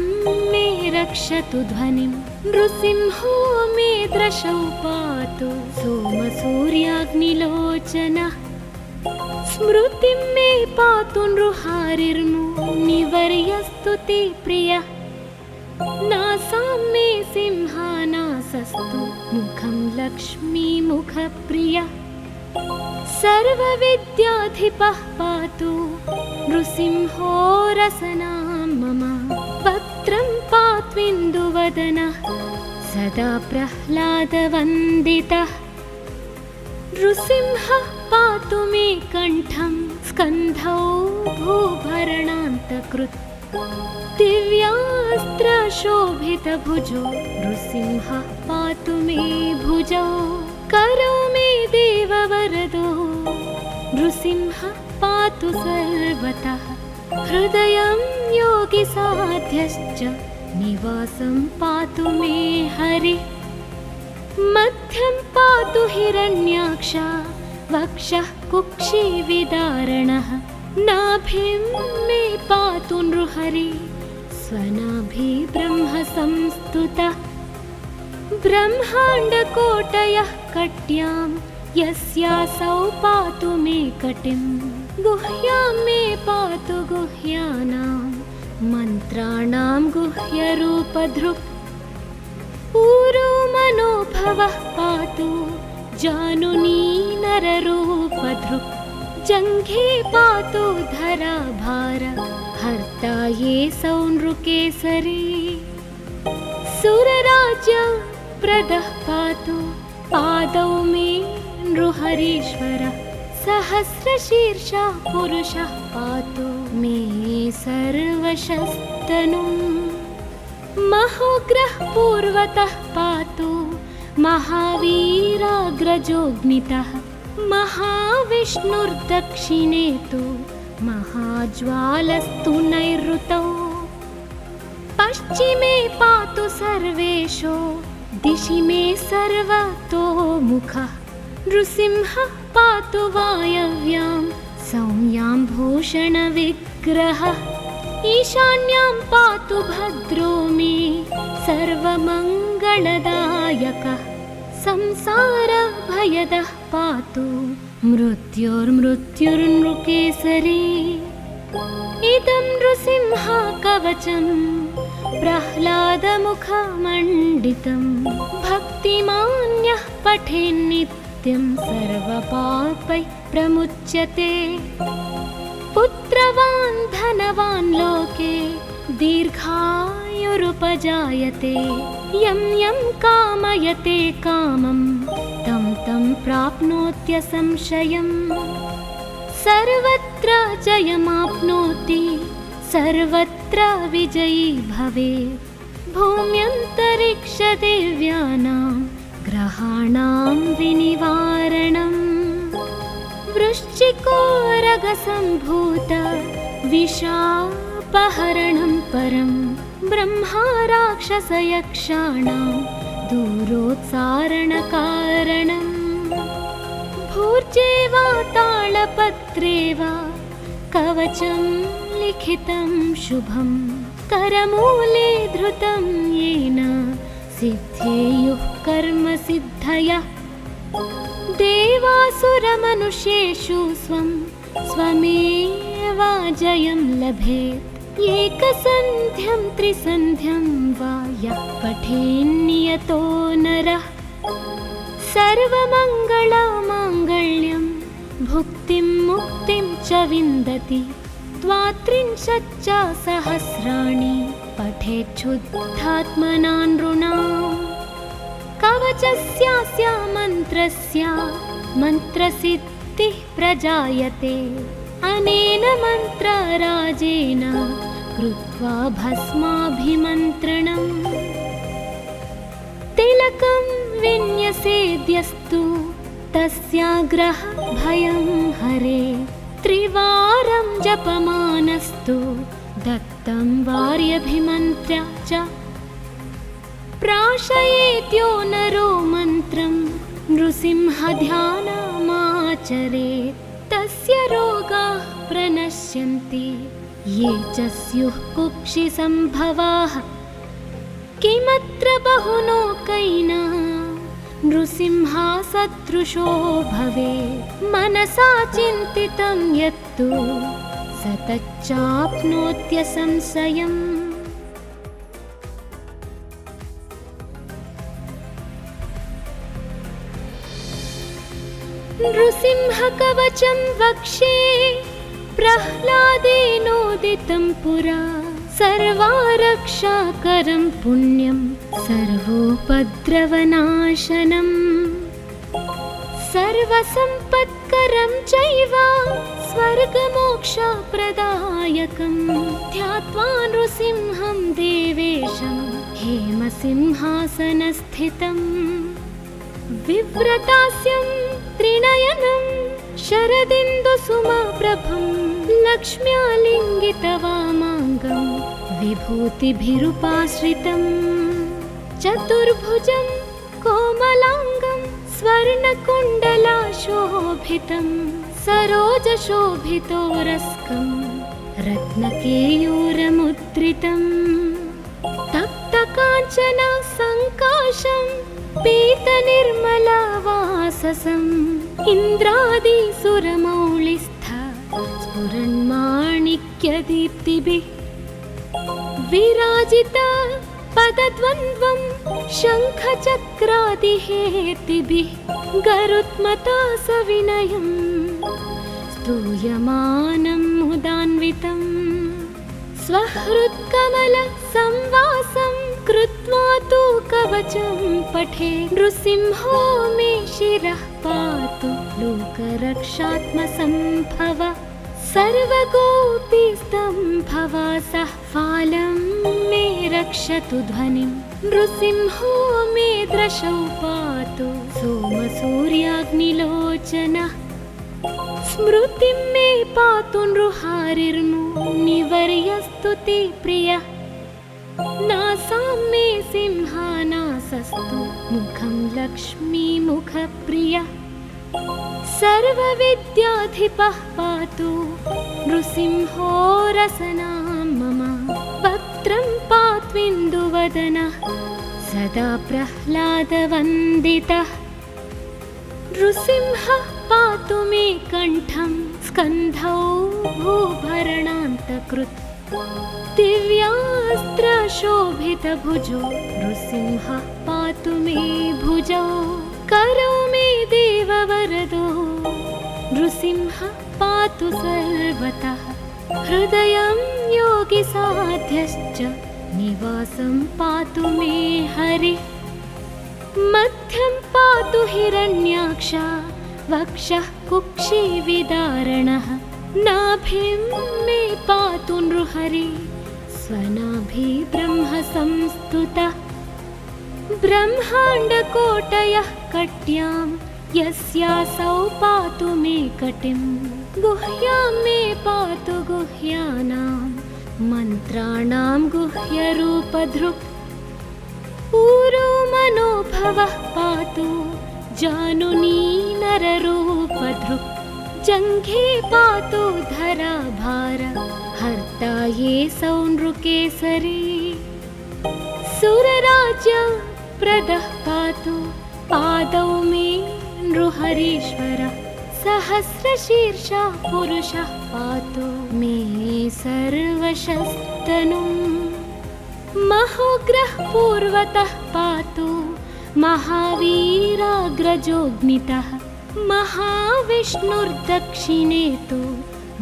[SPEAKER 1] मे रक्षतु ध्वनिं नृसिंहो मे दृशौ पातु सोमसूर्याग्निलोचनः स्मृतिं मे पातु नृहारिर्मुनिवर्यस्तु ते प्रियः नासां मे सिंहानासस्तु मुखं लक्ष्मीमुखप्रियः सर्वविद्याधिपः पातु नृसिंहो रसनां मम वक्त्रं पात्विन्दुवदनः सदा प्रह्लादवन्दितः नृसिंहः पातु मे कण्ठं स्कन्धौ भूभरणान्तकृत् दिव्यास्त्रशोभितभुजो नृसिंहः पातु मे भुजौ करौ मे देववरदो नृसिंहः पातु सर्वतः हृदयं योगिसाध्यश्च निवासं पातु मे हरिः मध्यं पातु हिरण्याक्ष वक्षः कुक्षिविदारणः नाभिं मे पातु नृहरि स्वनाभि ब्रह्म संस्तुतः ब्रह्माण्डकोटयः कट्यां यस्यासौ पातु मे कटिं गुह्यां मे पातु गुह्यानां मन्त्राणां गुह्यरूपधृक् ऊरो मनोभवः पातु जानुनी नररूपधृक् जङ्घे पातु धराभार हर्ता ये सौनृकेसरी सुरराज्यप्रदः पातु पादौ मे नृहरीश्वरः सहस्रशीर्षः पुरुषः पातु मे सर्वशस्तनुम् महोग्रः पूर्वतः पातु महावीराग्रजोऽग्नितः महाविष्णुर्दक्षिणे तु महाज्वालस्तु नैऋतौ पश्चिमे पातु सर्वेषु दिशि मे सर्वतोमुखः नृसिंहः पातु वायव्यां सौम्यां भूषणविग्रहः ईशान्यां पातु भद्रो मे सर्वमङ्गलदायकः संसारभयदः पातु मृत्युर्मृत्युर्नृकेसरी इदं नृसिंहकवचं प्रह्लादमुखमण्डितं भक्तिमान्यः पठेन्नित्यं सर्वपापैः प्रमुच्यते पुत्रवान् धनवान् लोके दीर्घायुरुपजायते यं यं कामयते कामं तं तं प्राप्नोत्यसंशयम् सर्वत्र जयमाप्नोति सर्वत्र विजयी भवेत् भूम्यन्तरिक्षदेव्यानां ग्रहाणां विनिवारणम् कोरगसम्भूत विषापहरणं परं ब्रह्मा राक्षसयक्षाणां दूरोत्सारणकारणम् भूर्जे वा तालपत्रे वा कवचं लिखितं शुभं करमूले धृतं येन सिद्धेयुः कर्मसिद्धयः देवासुरमनुष्येषु स्वं स्वमेवाजयं लभेत् एकसन्ध्यं त्रिसन्ध्यं वा यः पठेन्नियतो नरः सर्वमङ्गलमाङ्गल्यं भुक्तिं मुक्तिं च विन्दति द्वात्रिंशच्च सहस्राणि पठेच्छुद्धात्मना नृणाम् कवचस्यास्य मन्त्रस्य मन्त्रसिद्धिः प्रजायते अनेन मन्त्रराजेन कृत्वा भस्माभिमन्त्रणम् तिलकं विन्यसेद्यस्तु तस्याग्रहभयं हरे त्रिवारं जपमानस्तु दत्तं वार्यभिमन्त्र्य च प्राशयेत्यो नरो मन्त्रं नृसिंहध्यानमाचरेत् तस्य रोगाः प्रणश्यन्ति ये च स्युः कुक्षिसम्भवाः किमत्र बहुलोकैः नृसिंहसदृशो भवेत् मनसा चिन्तितं यत्तु स तच्चाप्नोत्यसंशयम् नृसिंहकवचं वक्षे प्रह्लादेनोदितं पुरा सर्वारक्षाकरं पुण्यं सर्वोपद्रवनाशनम् सर्वसम्पत्करं चैव स्वर्गमोक्षप्रदायकं ध्यात्वा नृसिंहं देवेशं हेमसिंहासनस्थितम् विव्रतास्यं त्रिनयनं शरदिन्दुसुमप्रभं लक्ष्म्यालिङ्गितवामाङ्गं विभूतिभिरुपाश्रितं चतुर्भुजं कोमलाङ्गं स्वर्णकुण्डलाशोभितं सरोजशोभितोरस्कं रत्नकेयूरमुद्रितं तप्तकाञ्चन सङ्काशं पीतनिर्मलवाससम् इन्द्रादिसुरमौलिस्थ स्फुरन्माणिक्यदीप्तिभिः विराजित पदद्वन्द्वं शङ्खचक्रादिहेतिभिः गरुत्मता सविनयं स्तूयमानं मुदान्वितम् स्वहृत्कमलसंवासं कृत्वा तु कवचं पठे नृसिंहो मे शिरः पातु लोकरक्षात्मसम्भव सर्वगोपीस्तम्भवासः फालं मे रक्षतु ध्वनिं नृसिंहो मे दृशौ पातु सोमसूर्याग्निलोचनः स्मृतिं मे पातु नृहारिर्मुनिवर्यस्तुति प्रियः नासां मे सिंहानासस्तु मुखं लक्ष्मीमुखप्रियः सर्वविद्याधिपः पातु नृसिंहो रसनां मम वक्त्रं पात्विन्दुवदनः सदा प्रह्लादवन्दितः नृसिंहः पातु मे कण्ठं स्कन्धौ भूभरणान्तकृत् दिव्यास्त्रशोभितभुजो नृसिंहः पातु मे भुजौ करौ मे देववरदो नृसिंहः पातु सर्वतः हृदयं योगिसाध्यश्च निवासं पातु मे हरिः मध्यं पातु हिरण्याक्ष वक्षः कुक्षिविदारणः नाभिं मे पातु नृहरि स्वनाभि ब्रह्मसंस्तुतः ब्रह्माण्डकोटयः कट्यां यस्यासौ पातु मे कटिं गुह्यां मे पातु गुह्यानां मन्त्राणां गुह्यरूपधृक् पूरो मनोभवः पातु जानुनी नररूपधृक् जङ्घे पातु धराभार हर्ता ये सौनृकेसरी सुरराज्य प्रदः पातु पादौ मे नृहरीश्वर सहस्रशीर्षः पुरुषः पातु मे सर्वशस्तनुम् महोग्रः पूर्वतः पातु महावीराग्रजोऽग्नितः महाविष्णुर्दक्षिणे तु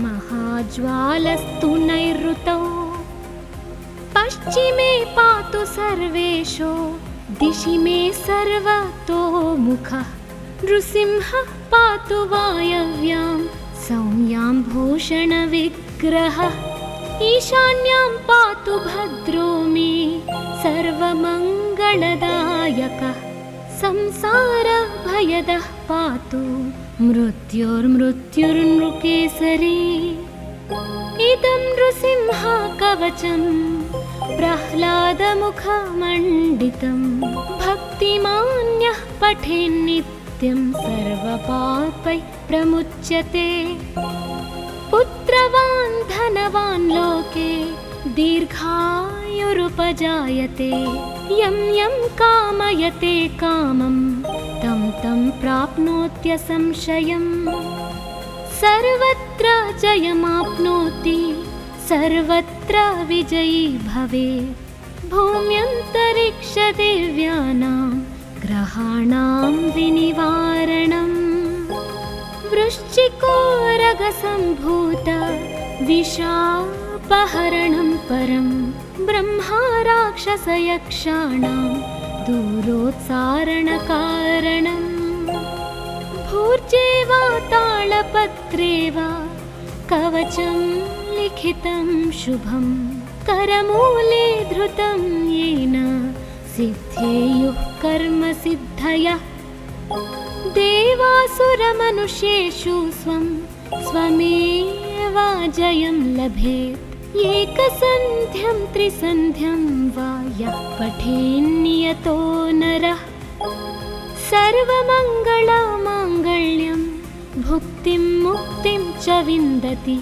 [SPEAKER 1] महाज्वालस्तु नैऋतौ पश्चिमे पातु सर्वेषु दिशि मे सर्वतोमुखः नृसिंहः पातु वायव्यां सौम्यां भूषणविग्रहः ईशान्यां पातु भद्रो मे सर्वमङ्गलदायकः संसारभयदः पातु मृत्युर्मृत्युर्नृकेसरी इदं नृसिंह कवचं प्रह्लादमुखमण्डितं भक्तिमान्यः पठेन्नित्यं सर्वपापैः प्रमुच्यते पुत्रवान् धनवान् लोके दीर्घायुरुपजायते यं यं कामयते कामं तं तं प्राप्नोत्यसंशयम् सर्वत्र जयमाप्नोति सर्वत्र विजयी भवेत् भूम्यन्तरिक्षदेव्यानां ग्रहाणां विनिवारणम् वृश्चिकोरगसम्भूत विषापहरणं परं ब्रह्मा राक्षसयक्षाणां दूरोत्सारणकारणम् भूर्जे वा तालपत्रे वा कवचं लिखितं शुभं करमूले धृतं येन सिद्धेयुः कर्मसिद्धयः देवासुरमनुष्येषु स्वं स्वमेव जयं लभेत् एकसन्ध्यं त्रिसन्ध्यं वा यः पठेन्नियतो नरः सर्वमङ्गलमाङ्गल्यं भुक्तिं मुक्तिं च विन्दति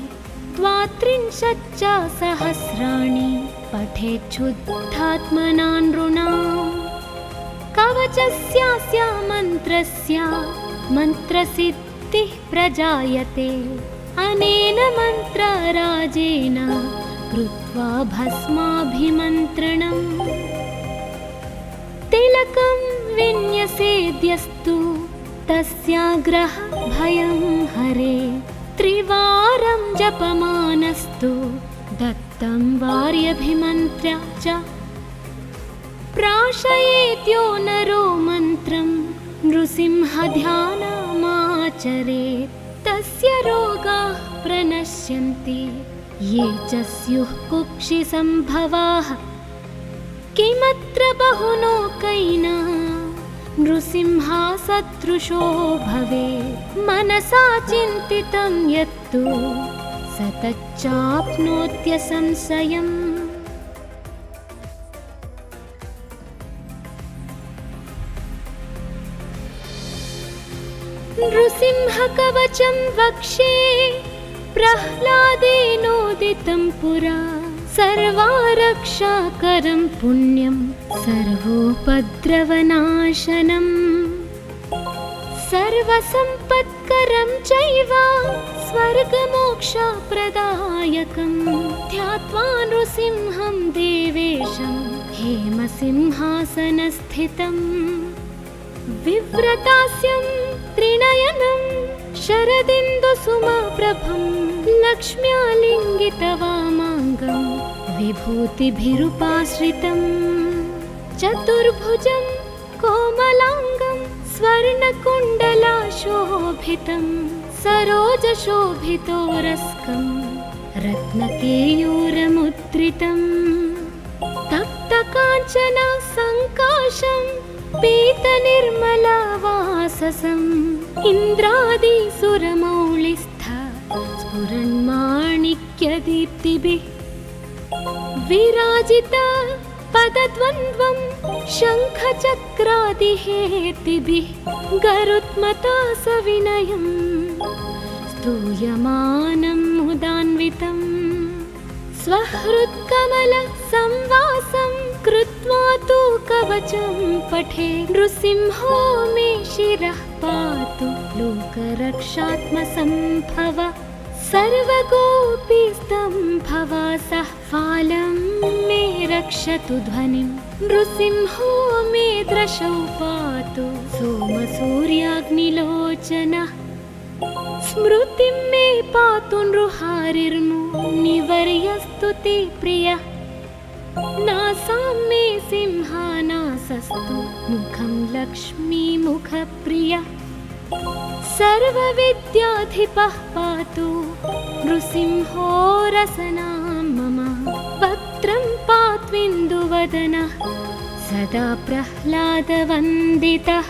[SPEAKER 1] 32 सहस्राणि पठेच्छुद्धात्मना नृणाम् कवचस्यास्य मन्त्रस्य मन्त्रसिद्धिः प्रजायते अनेन मन्त्रराजेन कृत्वा भस्माभिमन्त्रणम् तिलकं विन्यसेद्यस्तु तस्याग्रह भयं हरे त्रिवारं जपमानस्तु दत्तं वार्यभिमन्त्र्य च प्राशयेद्यो नरो मन्त्रं नृसिंहध्यानमाचरेत् तस्य रोगाः प्रणश्यन्ति ये च स्युः कुक्षिसम्भवाः किमत्र बहुलोकैना नृसिंहसदृशो भवेत् मनसा चिन्तितं यत्तु स तच्चाप्नोत्यसंशयम् नृसिंहकवचं वक्षे प्रह्लादेनोदितं पुरा सर्वारक्षाकरं पुण्यं सर्वोपद्रवनाशनम् सर्वसम्पत्करं चैव स्वर्गमोक्षप्रदायकं ध्यात्वा नृसिंहं देवेशं हेमसिंहासनस्थितम् विव्रतास्यं त्रिनयनं शरदिन्दुसुमप्रभं लक्ष्म्यालिङ्गितवामाङ्गं विभूतिभिरुपाश्रितं चतुर्भुजं कोमलाङ्गं स्वर्णकुण्डलाशोभितं सरोजशोभितोरस्कं रत्नकेयूरमुद्रितं तप्तकाञ्चन सङ्काशं पीतनिर्मलवाससम् इन्द्रादिसुरमौलिस्थ स्फुरन्माणिक्यदीप्तिभिः विराजित पदद्वन्द्वं शङ्खचक्रादिहेतिभिः गरुत्मता सविनयम् स्तूयमानं मुदान्वितं स्वहृत्कमलसंवासं कृत्वा तु कवचं पठे नृसिंहो मे शिरः पातु लोकरक्षात्मसम्भव सर्वगोपीस्तम्भवासः फालं मे रक्षतु ध्वनिं नृसिंहो मे दृशौ पातु सोमसूर्याग्निलोचनः स्मृतिं मे पातु नृहारिर्मुनिवर्यस्तु ते प्रियः नासां मे सिंहानासस्तु मुखं लक्ष्मीमुखप्रियः सर्वविद्याधिपः पातु नृसिंहो रसनां मम वक्त्रं पात्विन्दुवदनः सदा प्रह्लादवन्दितः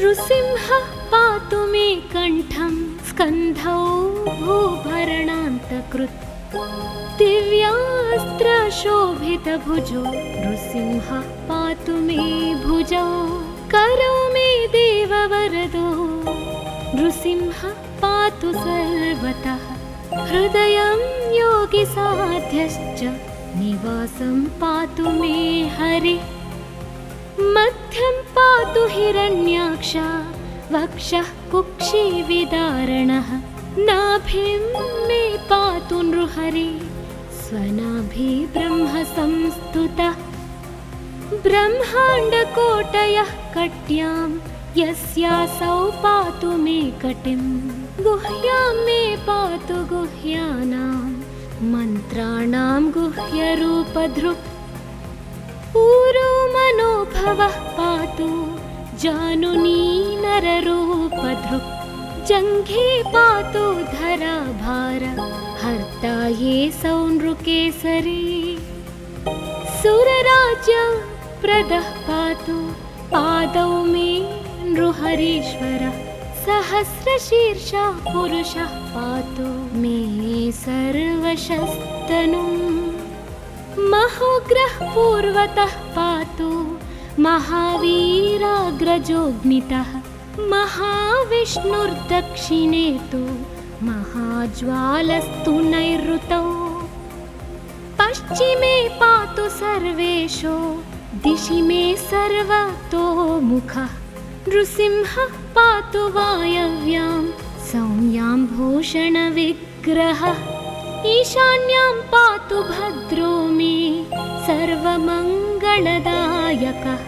[SPEAKER 1] नृसिंहः पातु मे कण्ठं स्कन्धौ भूभरणान्तकृत् दिव्यास्त्रशोभितभुजो नृसिंहः पातु मे भुजौ करौ मे देववरदो नृसिंहः पातु सर्वतः हृदयं योगिसाध्यश्च निवासं पातु मे हरिः मध्यं पातु हिरण्याक्ष वक्षः कुक्षिविदारणः नाभिं मे पातु नृहरिः स्वनाभि ब्रह्म संस्तुतः ब्रह्माण्डकोटयः कट्यां यस्यासौ पातु मे कटिं गुह्यां मे पातु गुह्यानां मन्त्राणां गुह्यरूपधृक् ऊरो मनोभवः पातु जानुनी नररूपधृक् जङ्घे पातु धराभार हर्ता ये सौनृकेसरी सुरराज्य प्रदः पातु पादौ मे नृहरीश्वरः सहस्रशीर्षः पुरुषः पातु मे सर्वशस्तनुम् महोग्रः पूर्वतः पातु महावीराग्रजोऽग्नितः महाविष्णुर्दक्षिणे तु महाज्वालस्तु नैऋतौ पश्चिमे पातु सर्वेषु दिशि मे सर्वतोमुखः नृसिंहः पातु वायव्यां सौम्यां भूषणविग्रहः ईशान्यां पातु भद्रो मे सर्वमङ्गलदायकः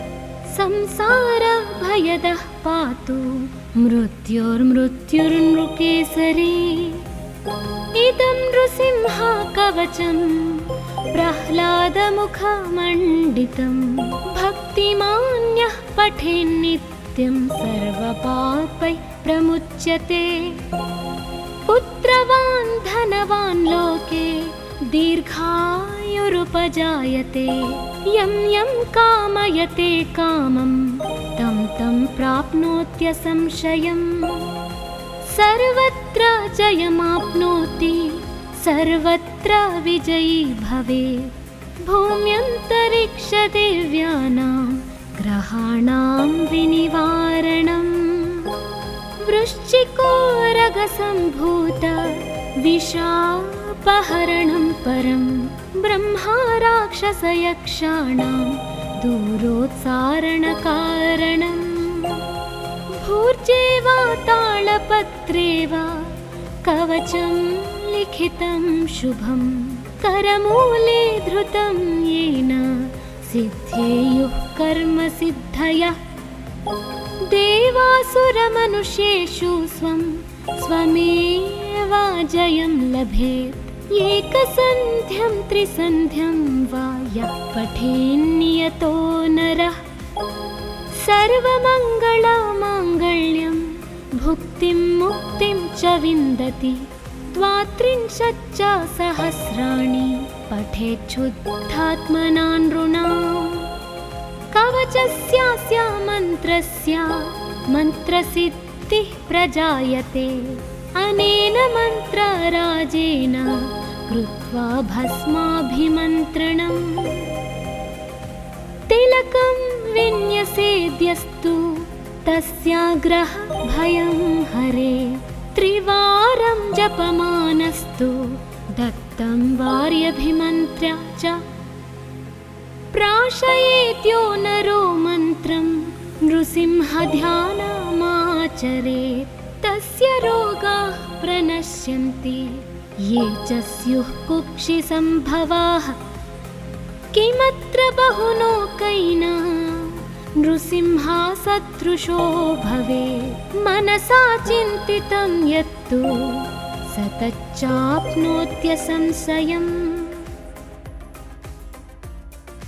[SPEAKER 1] संसारभयदः पातु मृत्युर्मृत्युर्नृकेसरी इदं नृसिंह कवचं प्रह्लादमुखमण्डितं भक्तिमान्यः पठेन्नित्यं सर्वपापैः प्रमुच्यते पुत्रवान् धनवान् लोके दीर्घायुरुपजायते यं यं कामयते कामं तं तं प्राप्नोत्यसंशयम् सर्वत्र जयमाप्नोति सर्वत्र विजयी भवेत् भूम्यन्तरिक्षदेव्यानां ग्रहाणां विनिवारणम् वृश्चिकोरगसम्भूत विशापहरणं परं ब्रह्मा राक्षसयक्षाणां दूरोत्सारणकारणम् भूर्जे वा तालपत्रे वा कवचं लिखितं शुभं करमूले धृतं येन सिद्धेयुः कर्मसिद्धयः देवासुरमनुष्येषु स्वं स्वमेव जयं लभेत् एकसन्ध्यं त्रिसन्ध्यं वा यः पठेन्नियतो नरः सर्वमङ्गलमाङ्गल्यं भुक्तिं मुक्तिं च विन्दति द्वात्रिंशच्च सहस्राणि पठेच्छुद्धात्मना नृणाम् कवचस्यास्य मन्त्रस्य मन्त्रसिद्धिः प्रजायते अनेन मन्त्रराजेन कृत्वा भस्माभिमन्त्रणम् तिलकं विन्यसेद्यस्तु तस्याग्रह भयं हरे त्रिवारं जपमानस्तु दत्तं वार्यभिमन्त्र्य च प्राशयेत्यो नरो मन्त्रं नृसिंहध्यानमाचरेत् तस्य रोगाः प्रणश्यन्ति ये च स्युः कुक्षिसम्भवाः किमत्र बहुलोकैः नृसिंहसदृशो भवेत् मनसा चिन्तितं यत्तु स तच्चाप्नोत्यसंशयम्।